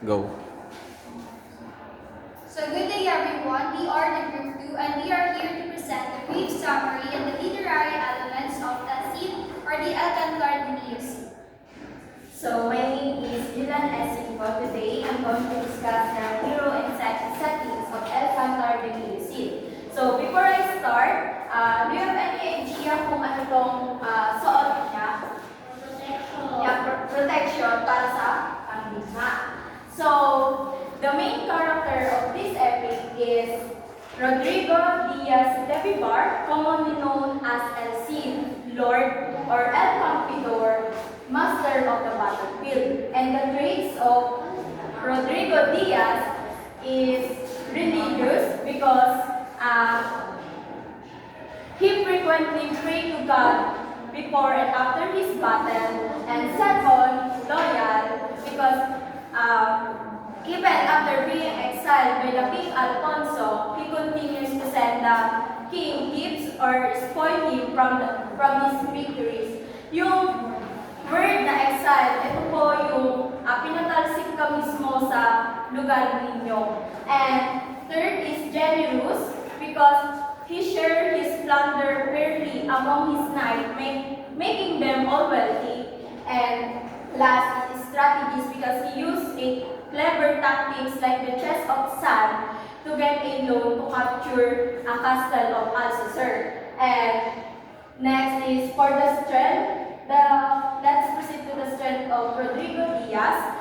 Go. So good day everyone, we are the Group 2 and we are here to present a brief summary and the literary elements of the scene or the El Cantar de Nius. So my name is Dylan Esinco. Today I'm going to discuss the hero and settings of El Cantar de Niusil. So before I start, do you have any idea kung ano tong suot niya? Protection para sa pandigma. So the main character of this epic is Rodrigo Diaz de Vivar, commonly known as El Cid, Lord or El Campeador, master of the battlefield. And the traits of Rodrigo Diaz is religious because he frequently prayed to God before and after his battle, and second, loyal because even after being exiled by the King Alfonso, he continues to send the king gifts or spoil him from his victories. Yung word na exile, ito po yung pinatalsik ka mismo sa lugar ninyo. And third is generous because he shared his plunder fairly among his knights, making them all wealthy. And last is strategies because he used clever tactics like the chest of sand to get a loan to capture a castle of Alcesar. And next is for the strength, let's proceed to the strength of Rodrigo Diaz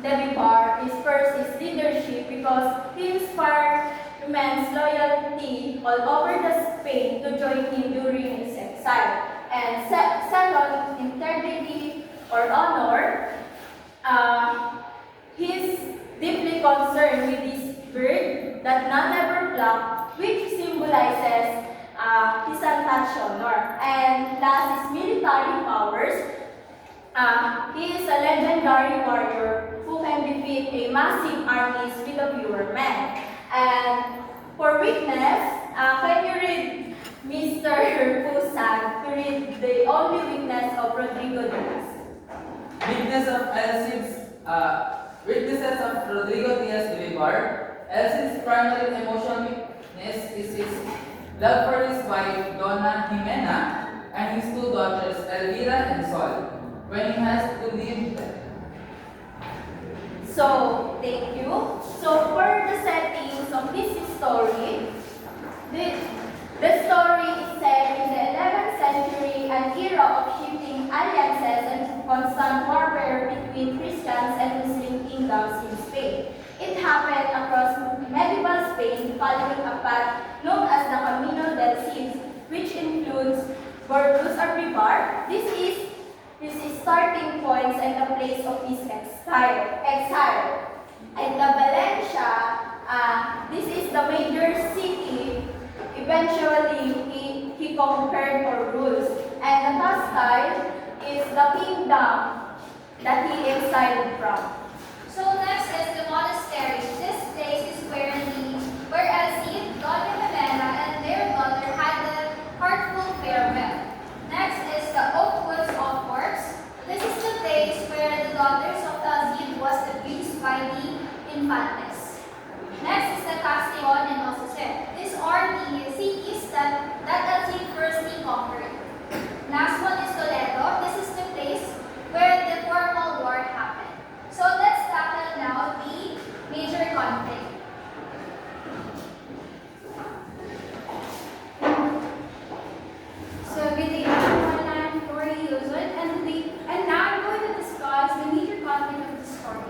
de Vivar. His first is leadership because he inspired immense loyalty all over the Spain to join him during his exile. And second, integrity or honor. He's deeply concerned with this bird that none ever pluck, which symbolizes his untouched honor. And last is military powers. He is a legendary warrior who can defeat a massive armies with a fewer men. And for weakness, can you read Mr. Pusag to read the only weakness of Rodrigo Diaz? Weaknesses of Rodrigo Diaz de Vivar. Elcid's primary emotional weakness is his love for his wife Donna Jimena and his two daughters Elvira and Sol. When he has to leave them. So, thank you. So, for the settings of this story, the story is set in the 11th century, an era of shifting alliances and constant warfare between Christians and Muslim kingdoms in Spain. It happened across medieval Spain following a path known as the Camino del Cid, which includes Burgos or Vivar. This is his starting points and the place of his exile. And the Valencia, this is the major city. Eventually, he conquered or rules. And the Castile is the kingdom that he exiled from. So next is the monastery. This place is where El Cid, Donna Jimena, and their daughter had a heartful farewell. Next is the Oak Woods of Works. This is the place where the daughters of El Cid was abused by the Infantes. Next is the Castillon and Alcesar. These are the cities that El Cid firstly conquered. Last one is Toledo. This is the place where the formal war happened. So let's tackle now the major conflict. So good day everyone, I'm Tori Luzon, and now I'm going to discuss the major conflict of the story.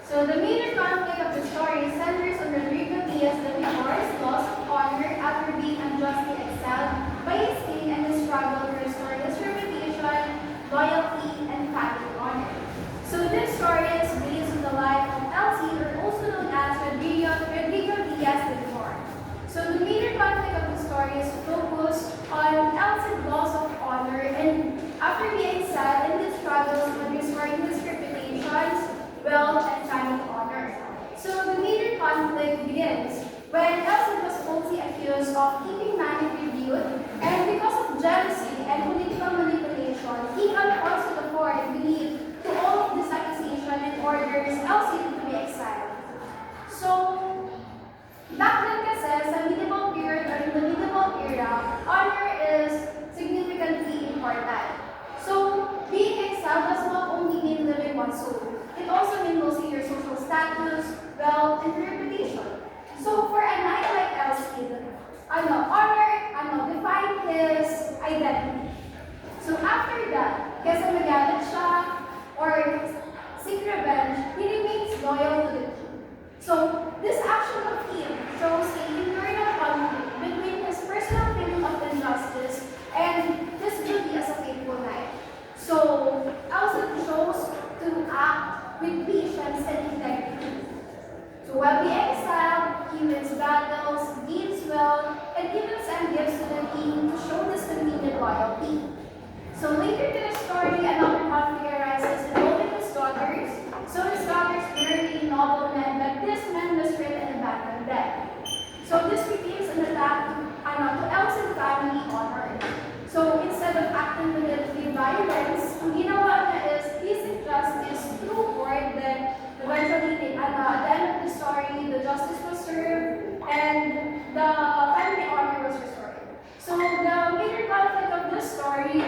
So the major conflict of the story centers on Rodrigo Diaz de Vivar's loss of honor after being unjustly exiled by his king and the struggle to restore his reputation, loyalty, and family honor. So this story is based on the life of El Cid, or also known as Rodrigo Diaz de Vivar. So the major conflict of the story is focused on El Cid's loss of honor and after being exiled in his struggles with restoring his reputations, wealth, and family honor. So the major conflict begins when El Cid was falsely accused of keeping money tribute, and because of jealousy and political manipulation, King Alfonso IV believed to all of the while being exiled, he wins battles, gains wealth, and even sends gifts to the king to show this convenient loyalty. So later in the story, another conflict arises involving his daughters. So his daughters marry noblemen, but this man was written and abandoned them. So this begins an attack to Elsin family honor. So instead of acting with violence, ang ginawa niya is his injustice through court. Then eventually, at the end of the story, the justice was served and the family honor was restored. So the major conflict of this story,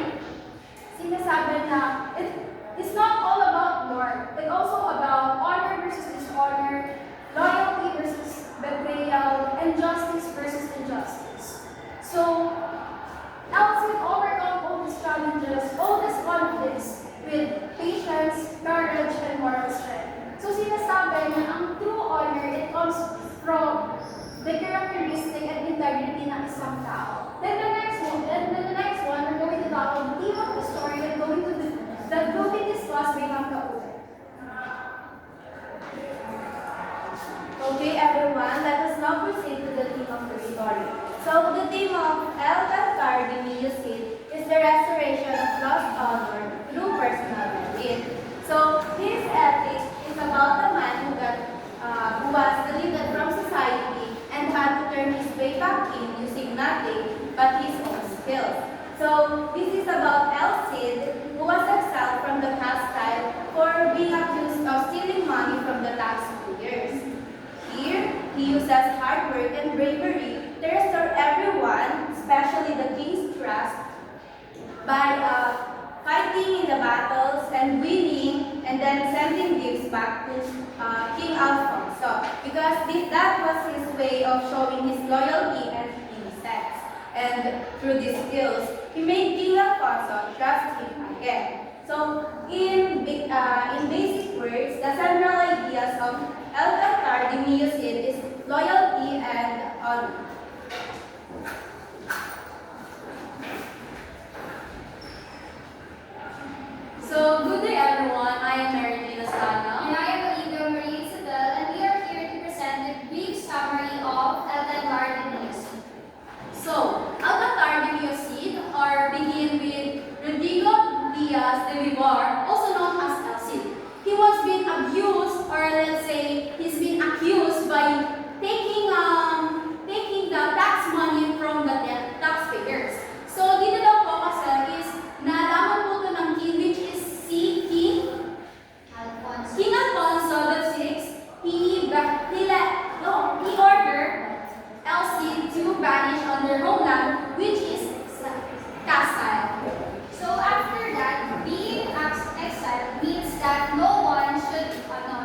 sinasabi na it's not all about war. It's also about honor versus dishonor, loyalty versus betrayal, and justice versus injustice. So Elsin overcome all these challenges, all these conflicts with patience, courage, and moral strength. So sinasabi na ang true honor, it comes from the characteristic and integrity ng isang tao. Then the next one, we're going to talk about the theme of the story that will be discussed by Ma'am Kaulan. Okay, everyone, let us now proceed to the theme of the story. So, the theme of El-Gaspar de Millucid is the restoration of lost honor through personal merit. So, his ethic is about a man who was deleted from society and had to turn his way back in using nothing but his own skills. So, this is about El Cid, who was exiled from the Castile for being accused of stealing money from the taxpayers. Here, he uses hard work and bravery to restore everyone, especially the king's trust, by fighting in the battles and winning, and then sending gifts back to King Alfonso, because that was his way of showing his loyalty and innocence. And through these skills, he made King Alfonso trust him again. So, in basic words, the central ideas of El-Gaspar de Millucid is loyalty and honor. So, good day everyone. I am Mary Lasana. And I am Olivia Marie Isabel, and we are here to present a brief summary of El-Gaspar de Millucid. So, El-Gaspar de Millucid begin with Rodrigo Diaz de Vivar, also known as El Cid. He was being abused, or let's say, he's been accused by taking the tax money from the taxpayers. So, dito daw po kasi is nalaman po ito ng king, which is si King Alfonso VI. He ordered El Cid to vanish on their homeland, which is Castile. So after that, being exiled means that no one should help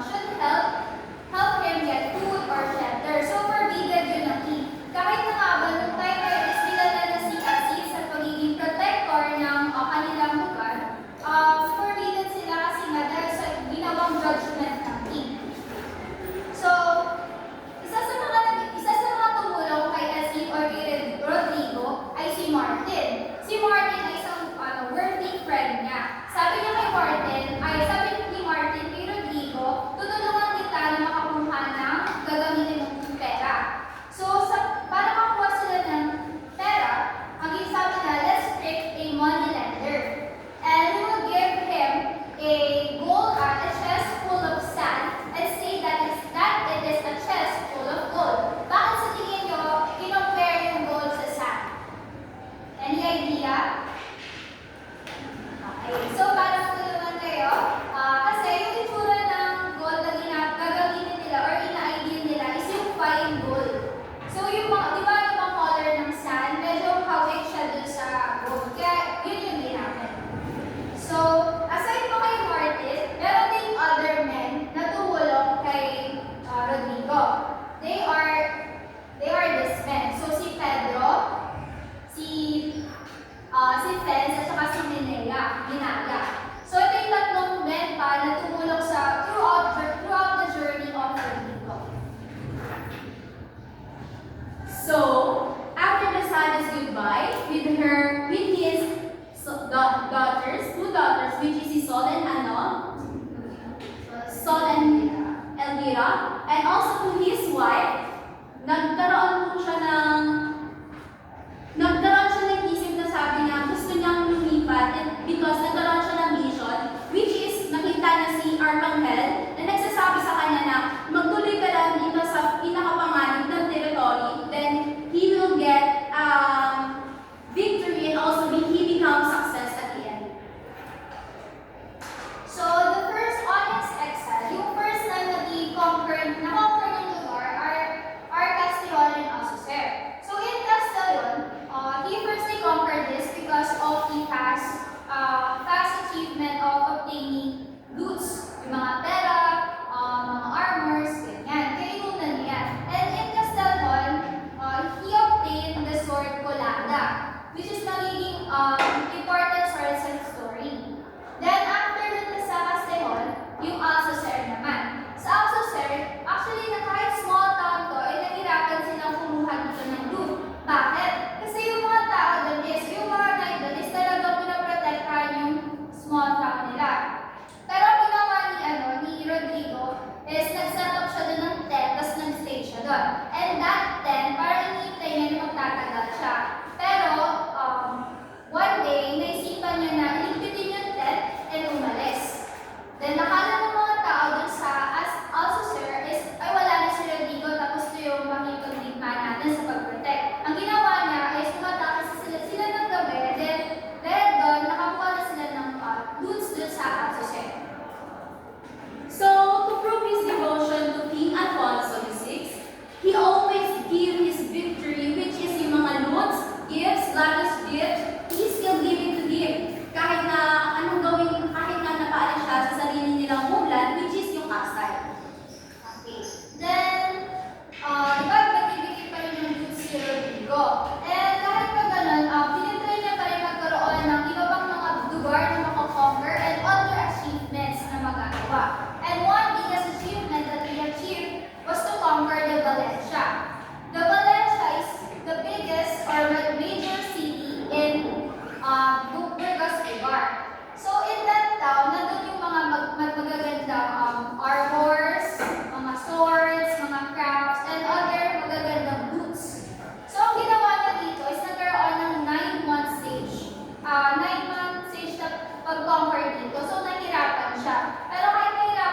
him get food or shelter. So forbidden yun ang king. Kahit na nga ba nung time na is kilala na si Aziz sa pagiging protector ng kanilang lugar, forbidden sila kasi nga dahil sa ginawang judgment ng king. So, isa sa mga tumulong kay Aziz or kay Rodrigo ay si Martin. Si Martin ay isang worthy friend niya. Sabi ni Martin kay Rodrigo, tutulungan kita na makakuha ng gagamitin mong pera. So, para makakuha sila ng pera, ang sabi na, let's pick a money lender. And we will give him a chest full of sand and say that it is a chest full of gold. Bakit sa tingin nyo, kinopare yung gold sa sand? Any idea? Okay. So, para matulungan kayo, kasi yung itsura ng gold na gagamitin nila or ina-ideal nila is yung fine gold. So, di ba yung mga color ng sand, medyo hawig siya dun sa gold. Kaya, yun yung ginamit. So, aside pa kay Martin, meron ding other men na tumulong kay Rodrigo. They are these men. So, si Pedro, si Fens, at saka si Minaya. So, ito yung tatlong men pa na tumulong throughout the journey of Rodrigo. So, after the son is goodbye with his two daughters, which is si Sol and Elvira, and and also to his wife, nagkaroon siya ng isip na sabi niya gusto niyang lumipat because nagkaroon siya ng vision, which is nakita niya si Arcangel na nagsasabi sa kanya na magtuloy ka lang dito sa pinakapanganib ng territory, then he will get victory and also he becomes success at the end. So, the first honest exile, yung first time na na-conquer ng lugar are Castellon and Alcocer. So, in Castellon, he firstly conquered this because of the fast achievement of obtaining goods, yung mga pera, mga armors, ganyan. Kaya inunan niya. And in Castellon, he obtained the sword Colada, which is nagiging important sword sa story. Then, after dun sa Castellon, yung Alcocer naman. Sa Alcocer, actually, na kahit small town to, ay nahirapan silang kumuha dito ng loot. Bakit? Kasi yung mga tao dun yung mga knight dun talagang pinaprotektahan yung small town nila. Pero ang ginawa ni Rodrigo is nag-set up siya dun ng tent, tapos nag-stay siya dun. And that tent, parang iniintay niya na magtatagal siya. Pero, one day, naisipan niya na iligpitin yung tent and umalis. Then, nakala ng mga tao dun sa Alcocer is, ay wala na si Rodrigo, tapos ito yung makikipagligma natin sa pag-protect. Ang ginawa niya is tumatake sila ng gabi, then dahil doon, nakakuha na sila ng goods dun sa Alcocer. So, to prove his devotion to King Alfonso VI, he always give his victory, which is yung mga loots, gifts, lavish gifts, he still giving to him. Kahit na anong gawin, kahit na napaalis siya sa sarili nilang homeland, which is yung hostile. Okay. Then, iba nagbibigay pa rin ng goods si Rodrigo. And kahit pa ganun, tinitry niya pa rin magkaroon ng iba pang mga lugar na makakonquer and other achievements na magagawa. And one biggest achievement that he achieved was to conquer the Valencia. The Valencia is the biggest or major city in Burgos lugar. So in that town, nandun yung mga magagandang armors, mga swords, mga crafts, and other magagandang boots. So ang ginawa niya dito is nagkaroon ng 9-month stage. 9-month stage na pag-conquer dito. So nahirapan siya. Pero kahit nahirapan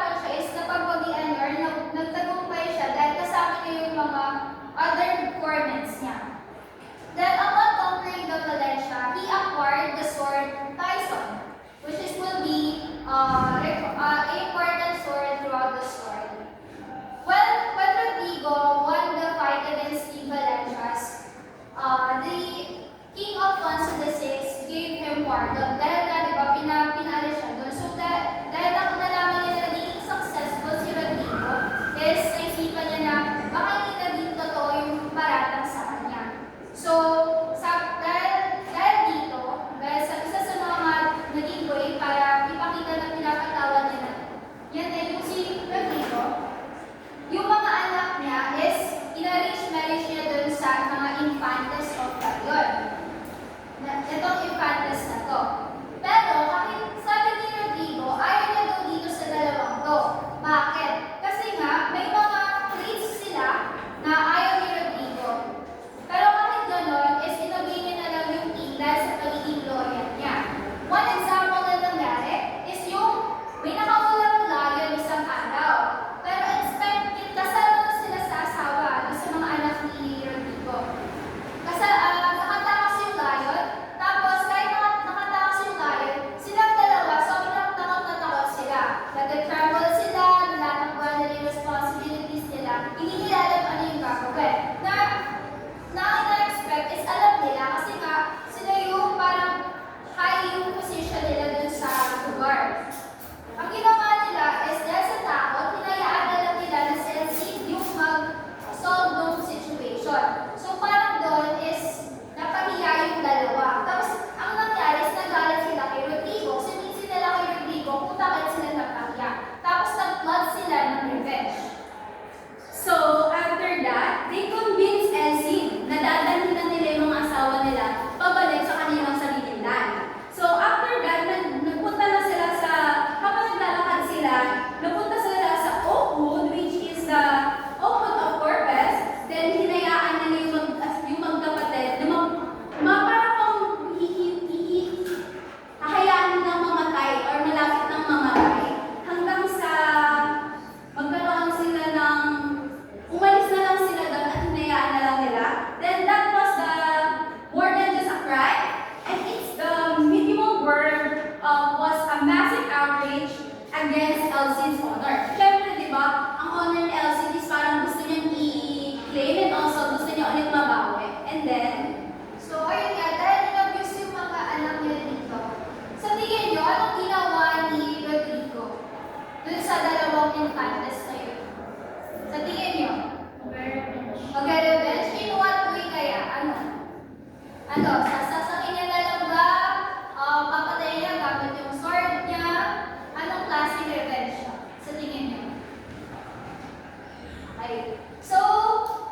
against Elsie's honor. Siyempre, di ba, ang honor ni Elsie is parang gusto niyang i-claim and also gusto niya ulit mabawi. And then, So, ayun nga, dahil in-abuse yung mga anak niya dito, sa tingin niyo, anong ginawa ni Rodrigo dun sa dalawang infantes na yun? Sa tingin niyo? Mag-revenge? In what way kaya? Ano? Ano? Sasasakin niya na lang ba? Papatayin niya gamit yung sword niya? Anong klaseng revenge siya? Sa tingin niyo? Okay. So,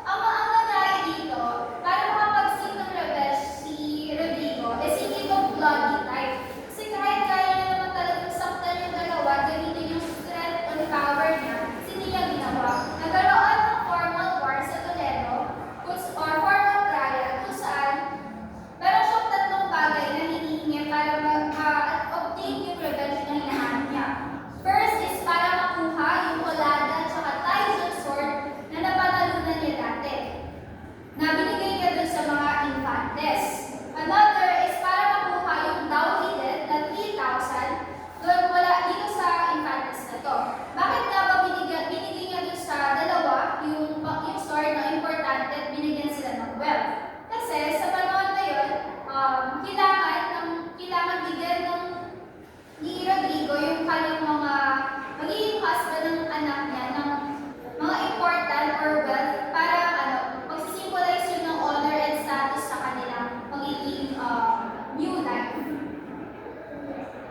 ang nangyari dito, para makapag-seek ng revenge si Rodrigo, is hindi ko bloody type. Kasi kahit kaya niya naman talagang saktan yung dalawa, gamitin yung strength or power niya, hindi niya ginawa. Nagkaroon ng formal war sa Toledo, or formal trial, kung saan meron siyang tatlong bagay na hinihingi para mag-obtain yung revenge na hinahanap niya. First is para makuha yung kolada at saka Tyson sword na napanalunan niya dati, na binigay niya dun sa mga infantes. Another is para makuha yung dowry debt na 3,000 doon wala dito sa infantes na to. Bakit nga ba binigay niya dun sa dalawa yung sword na importante at binigyan sila ng wealth? Kasi sa panahon na yun, kailangan bigyan ni Rodrigo yung kanyang mga magiging husband ng anak niya ng mga important or wealth para mag-symbolize yun ng honor and status sa kanilang magiging new life.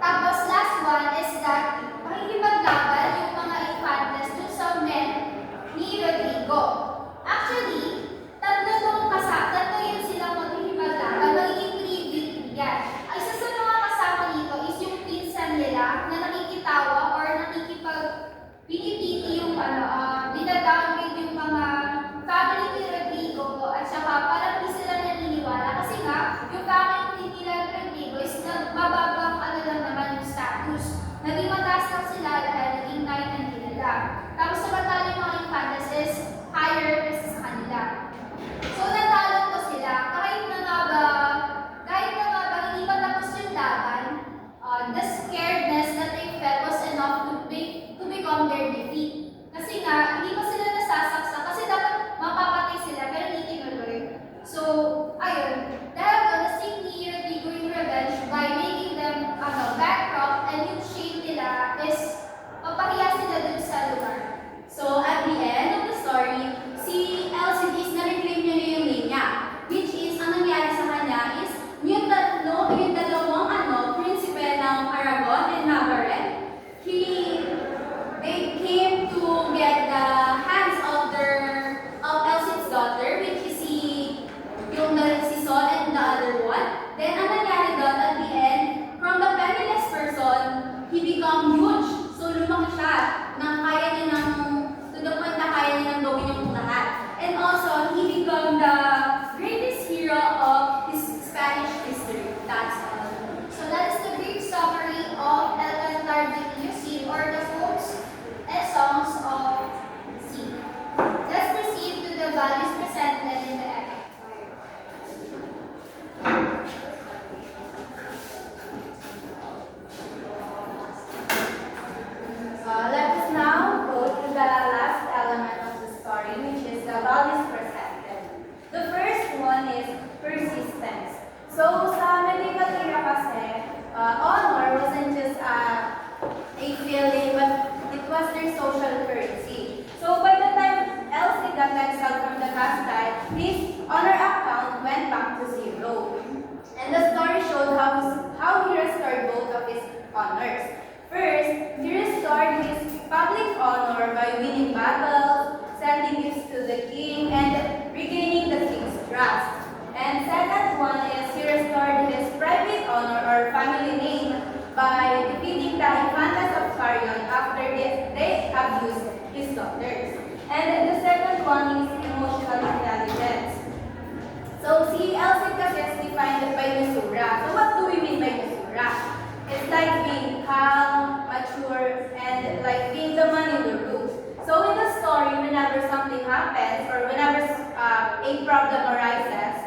Tapos last one is that makikipaglaban yung mga infantes dun sa men ni Rodrigo. Actually, tatlo yun silang magkikipaglaban, magiging 3v3 yan. Ang isa sa mga kasama dito is yung pinsan nila na nakikitawa or pinipiti yung dinadowngrade yung mga family ni Rodrigo at saka parang hindi sila naniniwala kasi nga yung family nila Rodrigo is nagbababang lang naman yung status. Naging mataas lang sila dahil naging kainan nila. Tapos samantala yung mga infantes is higher kaysa sa kanila. So natalo ko sila kahit na nga ba hindi pa tapos yung laban, the scaredness that they felt was enough to become their defeat. Kasi nga, hindi pa sila nasasaksa kasi dapat mapapatay sila pero hindi tinuloy. So, ayun. Dahil doon, na-seek ni Rodrigo yung revenge by making them bankrupt and yung shame nila is papahiya sila dun sa lugar. so at the end of the story, si Elsie is na-reclaim niya na yung linya. Which is, ang nangyari sa kanya is, yung dalawang prinsipe ng Aragon and Navarrete, they came to get the hands of Elsie's daughter, which is si Sol and the other one. Then, ang nangyari doon at the end, from the penniless person, he become huge. So, lumaki siya na kaya niya to the point na kaya niya nang gawin yung lahat. And also, he become the greatest hero of his Spanish history. That's all. So that is the brief summary of El Cantar de Cid, or the folks and songs of Cid. Let's proceed to the values presented in the epic. Let us now go to the last element of the story, which is the values presented. The first one is persistence. So, sa medieval era kasi, honor wasn't just a feeling, but it was their social currency. So, by the time Elsie got exiled from the Castile, his honor account went back to zero. And the story showed how he restored both of his honors. First, he restored his public honor by winning battles, sending gifts to the king, and regaining the king's trust. And second one is he restored his private honor or family name by defeating the Infantes of Carrion after they abused his daughters. And the second one is emotional intelligence. So si Elsie kasi is defined by mesura. So what do we mean by mesura? It's like being calm, mature, and like being the man in the room. So in the story, whenever something happens or whenever a problem arises,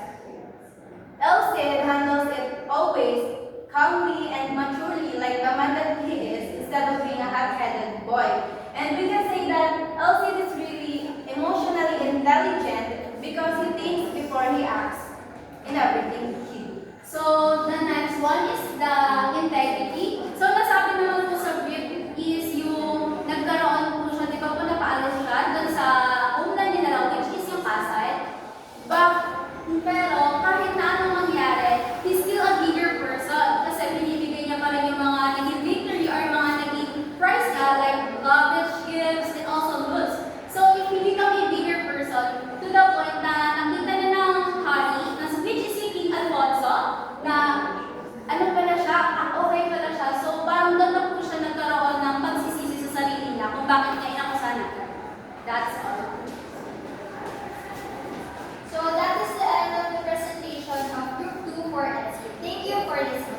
Elsie handles it always calmly and maturely like the man that he is instead of being a hot-headed boy. And we can say that Elsie is really emotionally intelligent because he thinks before he acts in everything he do. So, the next one is the integrity. So, nasabi naman po sa brief is yung nagkaroon po siya, di ba po napaalis siya doon sa homeland nila, which is yung Pasay. Pero kahit na anong mangyari, he's still a bigger person kasi binibigay niya pa rin yung mga naging victory or mga naging prize niya like garbage gifts and also goods. So, he become a bigger person to the point na nakita na ng hari, which is si King Alfonso, na ano pala siya, okay pala siya. So, parang doon na po siya nagkaroon ng pagsisisi sa sarili niya kung bakit niya inakusahan natin. That's all. So that is the end of the presentation of Group 2 for SE. Thank you for listening.